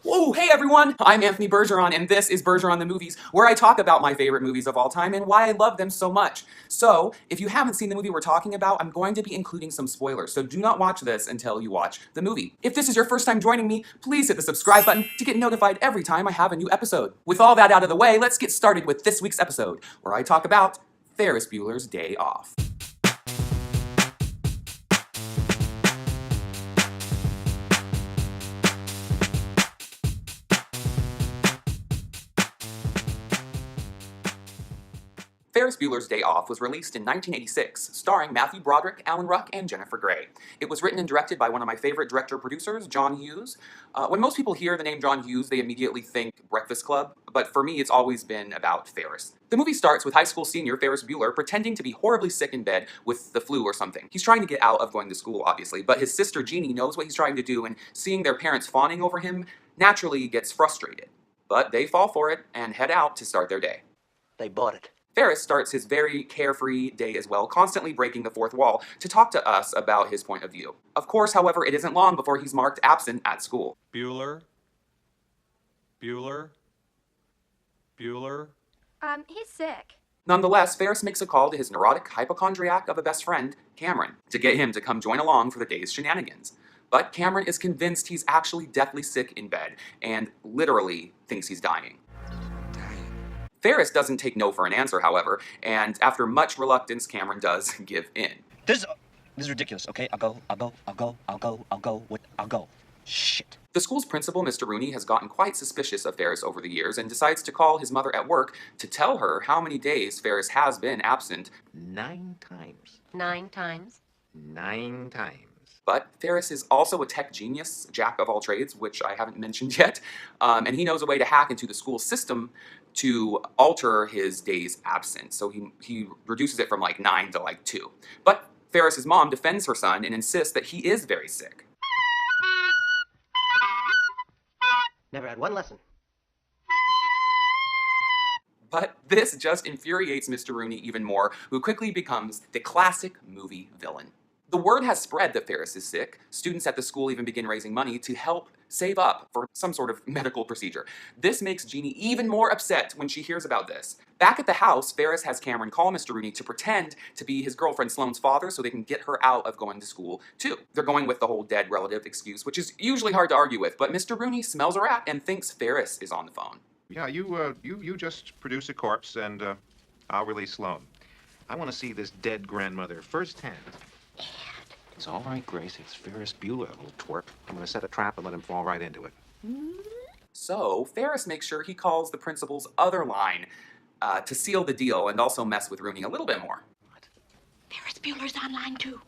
Whoa, hey everyone! I'm Anthony BergerOn, and this is BergerOn the Movies, where I talk about my favorite movies of all time and why I love them so much. So, if you haven't seen the movie we're talking about, I'm going to be including some spoilers, so do not watch this until you watch the movie. If this is your first time joining me, please hit the subscribe button to get notified every time I have a new episode. With all that out of the way, let's get started with this week's episode, where I talk about Ferris Bueller's Day Off. Ferris Bueller's Day Off was released in 1986, starring Matthew Broderick, Alan Ruck, and Jennifer Grey. It was written and directed by one of my favorite director-producers, John Hughes. When most people hear the name John Hughes, they immediately think Breakfast Club, but for me, it's always been about Ferris. The movie starts with high school senior Ferris Bueller pretending to be horribly sick in bed with the flu or something. He's trying to get out of going to school, obviously, but his sister Jeannie knows what he's trying to do, and seeing their parents fawning over him naturally gets frustrated. But they fall for it and head out to start their day. They bought it. Ferris starts his very carefree day as well, constantly breaking the fourth wall to talk to us about his point of view. Of course, however, it isn't long before he's marked absent at school. Bueller? He's sick. Nonetheless, Ferris makes a call to his neurotic hypochondriac of a best friend, Cameron, to get him to come join along for the day's shenanigans. But Cameron is convinced he's actually deathly sick in bed, and literally thinks he's dying. Ferris doesn't take no for an answer, however, and after much reluctance, Cameron does give in. This is ridiculous, okay? I'll go. Shit. The school's principal, Mr. Rooney, has gotten quite suspicious of Ferris over the years and decides to call his mother at work to tell her how many days Ferris has been absent. 9 times. 9 times? 9 times. But Ferris is also a tech genius, jack of all trades, which I haven't mentioned yet, and he knows a way to hack into the school system to alter his days absent. So he reduces it from like 9 to like 2. But Ferris's mom defends her son and insists that he is very sick. Never had one lesson. But this just infuriates Mr. Rooney even more, who quickly becomes the classic movie villain. The word has spread that Ferris is sick. Students at the school even begin raising money to help save up for some sort of medical procedure. This makes Jeannie even more upset when she hears about this. Back at the house, Ferris has Cameron call Mr. Rooney to pretend to be his girlfriend Sloane's father so they can get her out of going to school too. They're going with the whole dead relative excuse, which is usually hard to argue with, but Mr. Rooney smells a rat and thinks Ferris is on the phone. Yeah, you just produce a corpse and I'll release Sloane. I want to see this dead grandmother firsthand. It's all right, Grace. It's Ferris Bueller, little twerp. I'm going to set a trap and let him fall right into it. So Ferris makes sure he calls the principal's other line to seal the deal and also mess with Rooney a little bit more. What? Ferris Bueller's online too.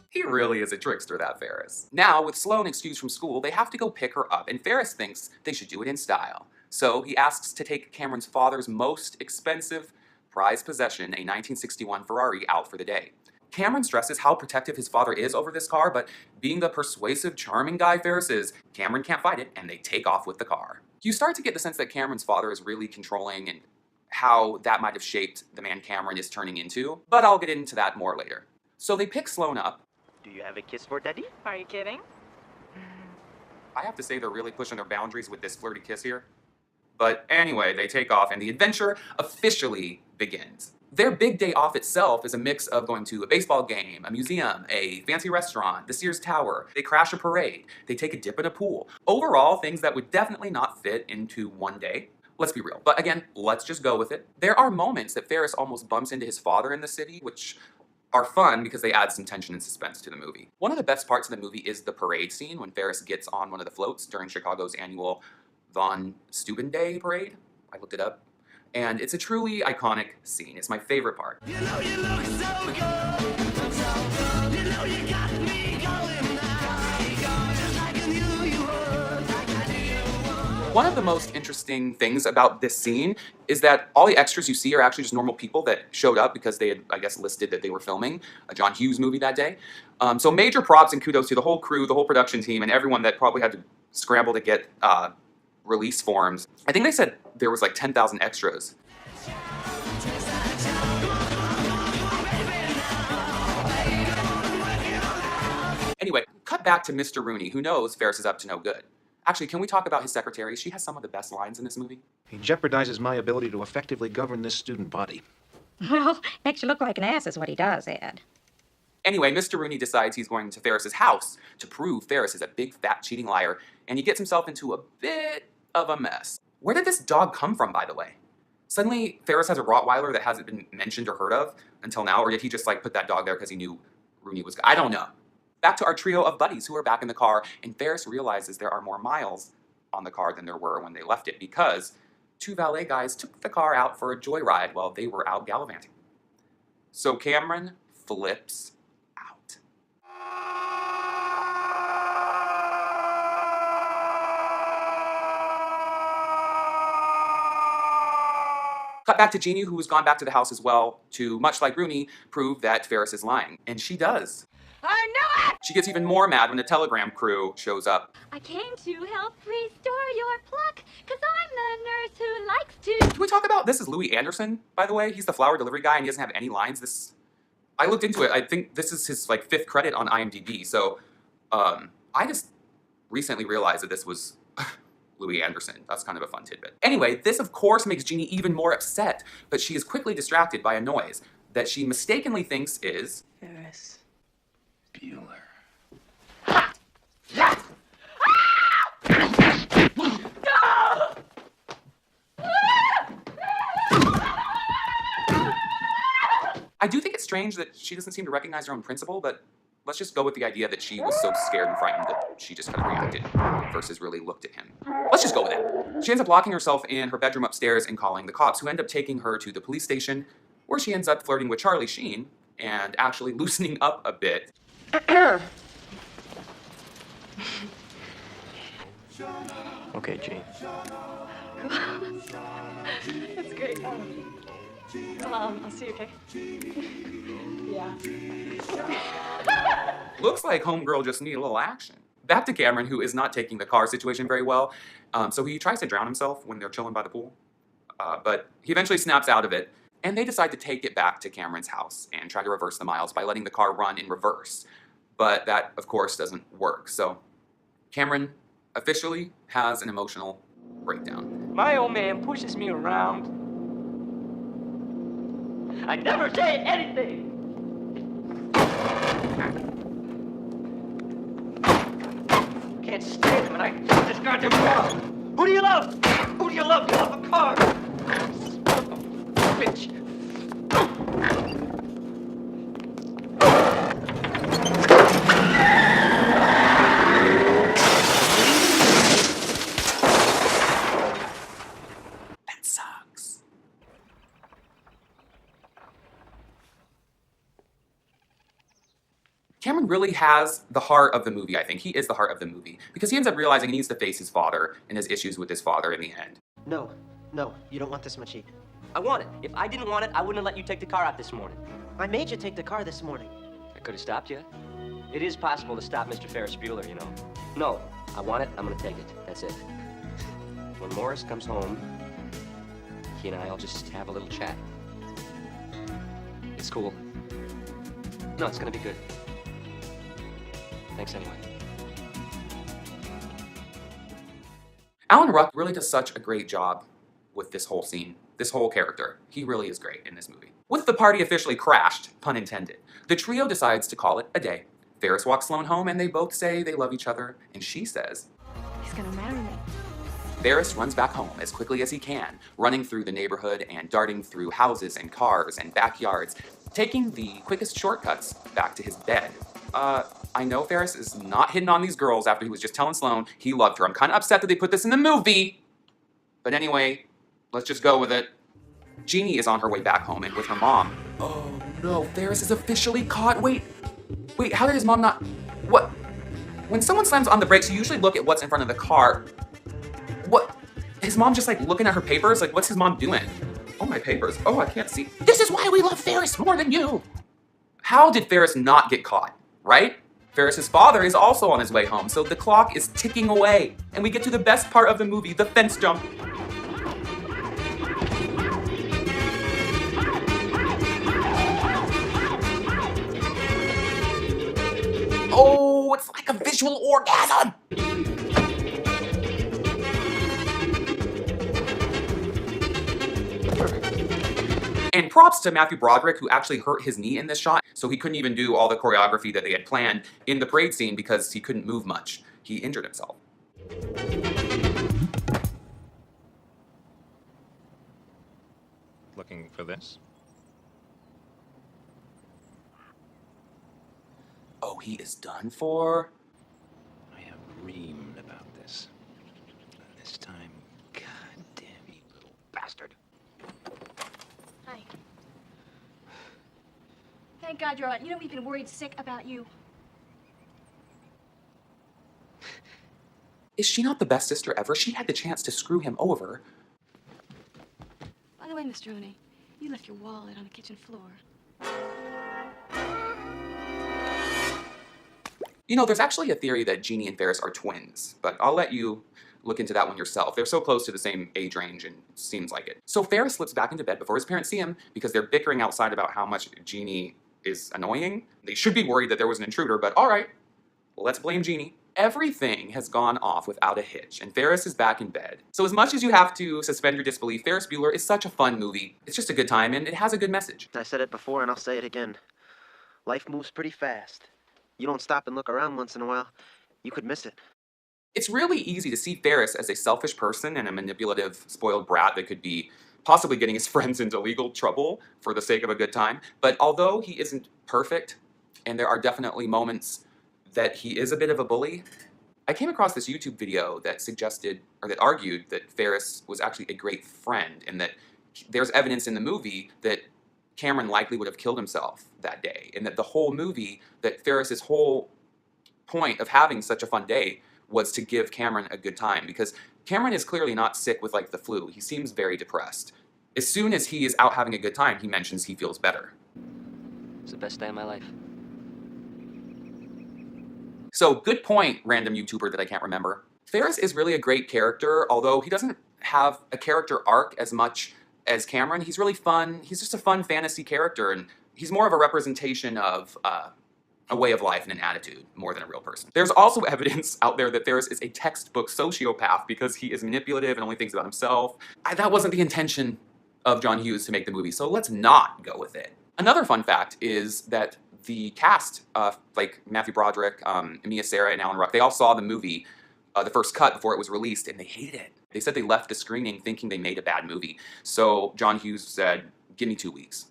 He really is a trickster, that Ferris. Now, with Sloane excused from school, they have to go pick her up, and Ferris thinks they should do it in style. So he asks to take Cameron's father's most expensive prized possession, a 1961 Ferrari, out for the day. Cameron stresses how protective his father is over this car, but being the persuasive, charming guy Ferris is, Cameron can't fight it, and they take off with the car. You start to get the sense that Cameron's father is really controlling and how that might have shaped the man Cameron is turning into, but I'll get into that more later. So they pick Sloane up. Do you have a kiss for Daddy? Are you kidding? I have to say they're really pushing their boundaries with this flirty kiss here. But anyway, they take off and the adventure officially begins. Their big day off itself is a mix of going to a baseball game, a museum, a fancy restaurant, the Sears Tower. They crash a parade. They take a dip in a pool. Overall, things that would definitely not fit into one day. Let's be real. But again, let's just go with it. There are moments that Ferris almost bumps into his father in the city, which are fun because they add some tension and suspense to the movie. One of the best parts of the movie is the parade scene when Ferris gets on one of the floats during Chicago's annual Von Steuben Day parade. I looked it up. And it's a truly iconic scene. It's my favorite part. You know you look so good, so good. You know you got me going now. Just like I knew you would, like I knew you would. One of the most interesting things about this scene is that all the extras you see are actually just normal people that showed up because they had, I guess, listed that they were filming a John Hughes movie that day. So major props and kudos to the whole crew, the whole production team, and everyone that probably had to scramble to get release forms. I think they said there was like 10,000 extras. Anyway, cut back to Mr. Rooney, who knows Ferris is up to no good. Actually, can we talk about his secretary? She has some of the best lines in this movie. He jeopardizes my ability to effectively govern this student body. Well, makes you look like an ass is what he does, Ed. Anyway, Mr. Rooney decides he's going to Ferris's house to prove Ferris is a big, fat, cheating liar, and he gets himself into a bit of a mess. Where did this dog come from, by the way? Suddenly, Ferris has a Rottweiler that hasn't been mentioned or heard of until now, or did he just, like, put that dog there because he knew Rooney was... I don't know. Back to our trio of buddies who are back in the car, and Ferris realizes there are more miles on the car than there were when they left it because two valet guys took the car out for a joyride while they were out gallivanting. So Cameron flips out. Cut back to Jeannie, who has gone back to the house as well to, much like Rooney, prove that Ferris is lying. And she does. I know it! She gets even more mad when the telegram crew shows up. I came to help restore your pluck, because I'm the nurse who likes to. Can we talk about, this is Louis Anderson, by the way. He's the flower delivery guy and he doesn't have any lines. I looked into it. I think this is his like 5th credit on IMDb. So I just recently realized that this was Louis Anderson. That's kind of a fun tidbit. Anyway, this of course makes Jeannie even more upset, but she is quickly distracted by a noise that she mistakenly thinks is Ferris Bueller. I do think it's strange that she doesn't seem to recognize her own principal, but let's just go with the idea that she was so scared and frightened that she just kind of reacted versus really looked at him. Let's just go with it. She ends up locking herself in her bedroom upstairs and calling the cops, who end up taking her to the police station, where she ends up flirting with Charlie Sheen and actually loosening up a bit. Okay, Gene. That's great. I'll see you, okay? Yeah. Looks like homegirl just needed a little action. Back to Cameron, who is not taking the car situation very well. So he tries to drown himself when they're chilling by the pool. But he eventually snaps out of it. And they decide to take it back to Cameron's house and try to reverse the miles by letting the car run in reverse. But that, of course, doesn't work. So Cameron officially has an emotional breakdown. My old man pushes me around. I never say anything. Can't stand him, and I hate this goddamn car. Who do you love? Who do you love? You love a car. Bitch. That sucks. Cameron really has the heart of the movie, I think. He is the heart of the movie. Because he ends up realizing he needs to face his father and his issues with his father in the end. No, you don't want this much heat. I want it. If I didn't want it, I wouldn't have let you take the car out this morning. I made you take the car this morning. I could have stopped you. It is possible to stop Mr. Ferris Bueller, you know. No, I want it, I'm gonna take it. That's it. When Morris comes home, he and I'll just have a little chat. It's cool. No, it's gonna be good. Thanks anyway. Alan Ruck really does such a great job with this whole scene, this whole character. He really is great in this movie. With the party officially crashed, pun intended, the trio decides to call it a day. Ferris walks Sloane home and they both say they love each other, and she says, He's gonna marry me. Ferris runs back home as quickly as he can, running through the neighborhood and darting through houses and cars and backyards, taking the quickest shortcuts back to his bed. I know Ferris is not hitting on these girls after he was just telling Sloane he loved her. I'm kind of upset that they put this in the movie. But anyway, let's just go with it. Jeannie is on her way back home and with her mom. Oh no, Ferris is officially caught. Wait, how did his mom not... What? When someone slams on the brakes, you usually look at what's in front of the car. What? His mom's just like looking at her papers, like what's his mom doing? Oh, my papers. Oh, I can't see. This is why we love Ferris more than you. How did Ferris not get caught, right? Ferris's father is also on his way home, so the clock is ticking away. And we get to the best part of the movie, the fence jump. Oh, it's like a visual orgasm. And props to Matthew Broderick, who actually hurt his knee in this shot, so he couldn't even do all the choreography that they had planned in the parade scene because he couldn't move much. He injured himself. Looking for this? Oh, he is done for? I have dreamed about this. This time, goddamn you little bastard. Hi. Thank God you're all right. You know we've been worried sick about you. Is she not the best sister ever? She had the chance to screw him over. By the way, Mr. Rooney, you left your wallet on the kitchen floor. You know, there's actually a theory that Jeannie and Ferris are twins, but I'll let you look into that one yourself. They're so close to the same age range and it seems like it. So Ferris slips back into bed before his parents see him because they're bickering outside about how much Jeannie is annoying. They should be worried that there was an intruder, but all right, let's blame Jeannie. Everything has gone off without a hitch, and Ferris is back in bed. So as much as you have to suspend your disbelief, Ferris Bueller is such a fun movie. It's just a good time, and it has a good message. I said it before and I'll say it again. Life moves pretty fast. You don't stop and look around once in a while, you could miss it. It's really easy to see Ferris as a selfish person and a manipulative, spoiled brat that could be possibly getting his friends into legal trouble for the sake of a good time. But although he isn't perfect, and there are definitely moments that he is a bit of a bully, I came across this YouTube video that suggested, or that argued, that Ferris was actually a great friend, and that there's evidence in the movie that Cameron likely would have killed himself that day, and that the whole movie, that Ferris's whole point of having such a fun day was to give Cameron a good time, because Cameron is clearly not sick with like the flu. He seems very depressed. As soon as he is out having a good time, he mentions he feels better. It's the best day of my life. So good point, random YouTuber that I can't remember. Ferris is really a great character, although he doesn't have a character arc as much as Cameron. He's really fun. He's just a fun fantasy character, and he's more of a representation of a way of life and an attitude more than a real person. There's also evidence out there that Ferris is a textbook sociopath because he is manipulative and only thinks about himself. That wasn't the intention of John Hughes to make the movie, so let's not go with it. Another fun fact is that the cast, like Matthew Broderick, Mia Sara, and Alan Ruck, they all saw the movie, the first cut, before it was released, and they hated it. They said they left the screening thinking they made a bad movie. So John Hughes said, give me 2 weeks.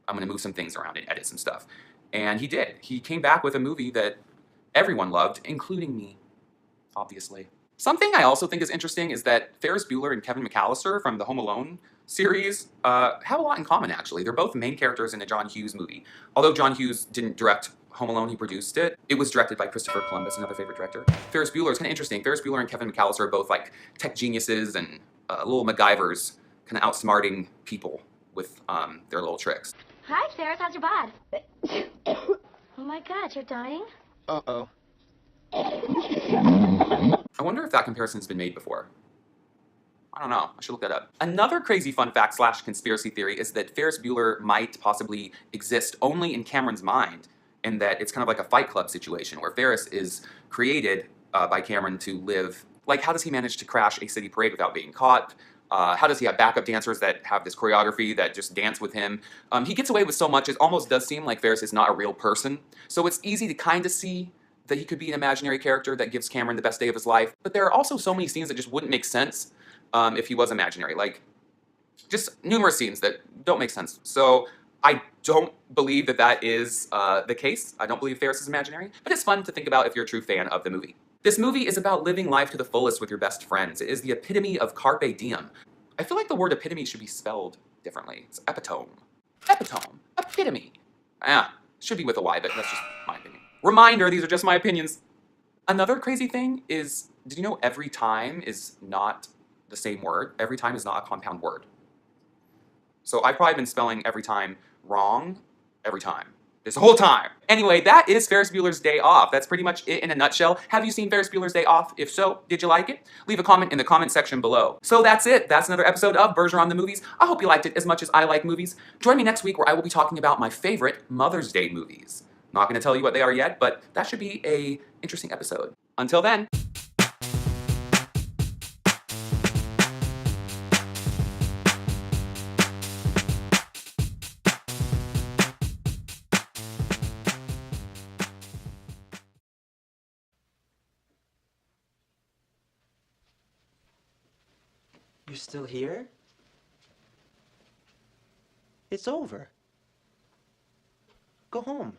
I'm gonna move some things around and edit some stuff. And he did. He came back with a movie that everyone loved, including me, obviously. Something I also think is interesting is that Ferris Bueller and Kevin McAllister from the Home Alone series have a lot in common, actually. They're both main characters in a John Hughes movie. Although John Hughes didn't direct Home Alone, he produced it. It was directed by Christopher Columbus, another favorite director. Ferris Bueller is kind of interesting. Ferris Bueller and Kevin McAllister are both like tech geniuses and little MacGyvers, kind of outsmarting people with their little tricks. Hi, Ferris. How's your bod? Oh my God, you're dying? Uh-oh. I wonder if that comparison's been made before. I don't know. I should look that up. Another crazy fun fact / conspiracy theory is that Ferris Bueller might possibly exist only in Cameron's mind, and that it's kind of like a Fight Club situation where Ferris is created by Cameron to live. Like, how does he manage to crash a city parade without being caught? How does he have backup dancers that have this choreography that just dance with him? He gets away with so much, it almost does seem like Ferris is not a real person. So it's easy to kind of see that he could be an imaginary character that gives Cameron the best day of his life. But there are also so many scenes that just wouldn't make sense if he was imaginary. Like, just numerous scenes that don't make sense. So I don't believe that that is the case. I don't believe Ferris is imaginary. But it's fun to think about if you're a true fan of the movie. This movie is about living life to the fullest with your best friends. It is the epitome of carpe diem. I feel like the word epitome should be spelled differently. It's epitome. Epitome. Epitome. Should be with a Y, but that's just my opinion. Reminder, these are just my opinions. Another crazy thing is, did you know every time is not the same word. Every time is not a compound word. So I've probably been spelling every time wrong every time. This whole time. Anyway, that is Ferris Bueller's Day Off. That's pretty much it in a nutshell. Have you seen Ferris Bueller's Day Off? If so, did you like it? Leave a comment in the comment section below. So that's it. That's another episode of BergerOn the Movies. I hope you liked it as much as I like movies. Join me next week where I will be talking about my favorite Mother's Day movies. Not going to tell you what they are yet, but that should be an interesting episode. Until then. You're still here? It's over. Go home.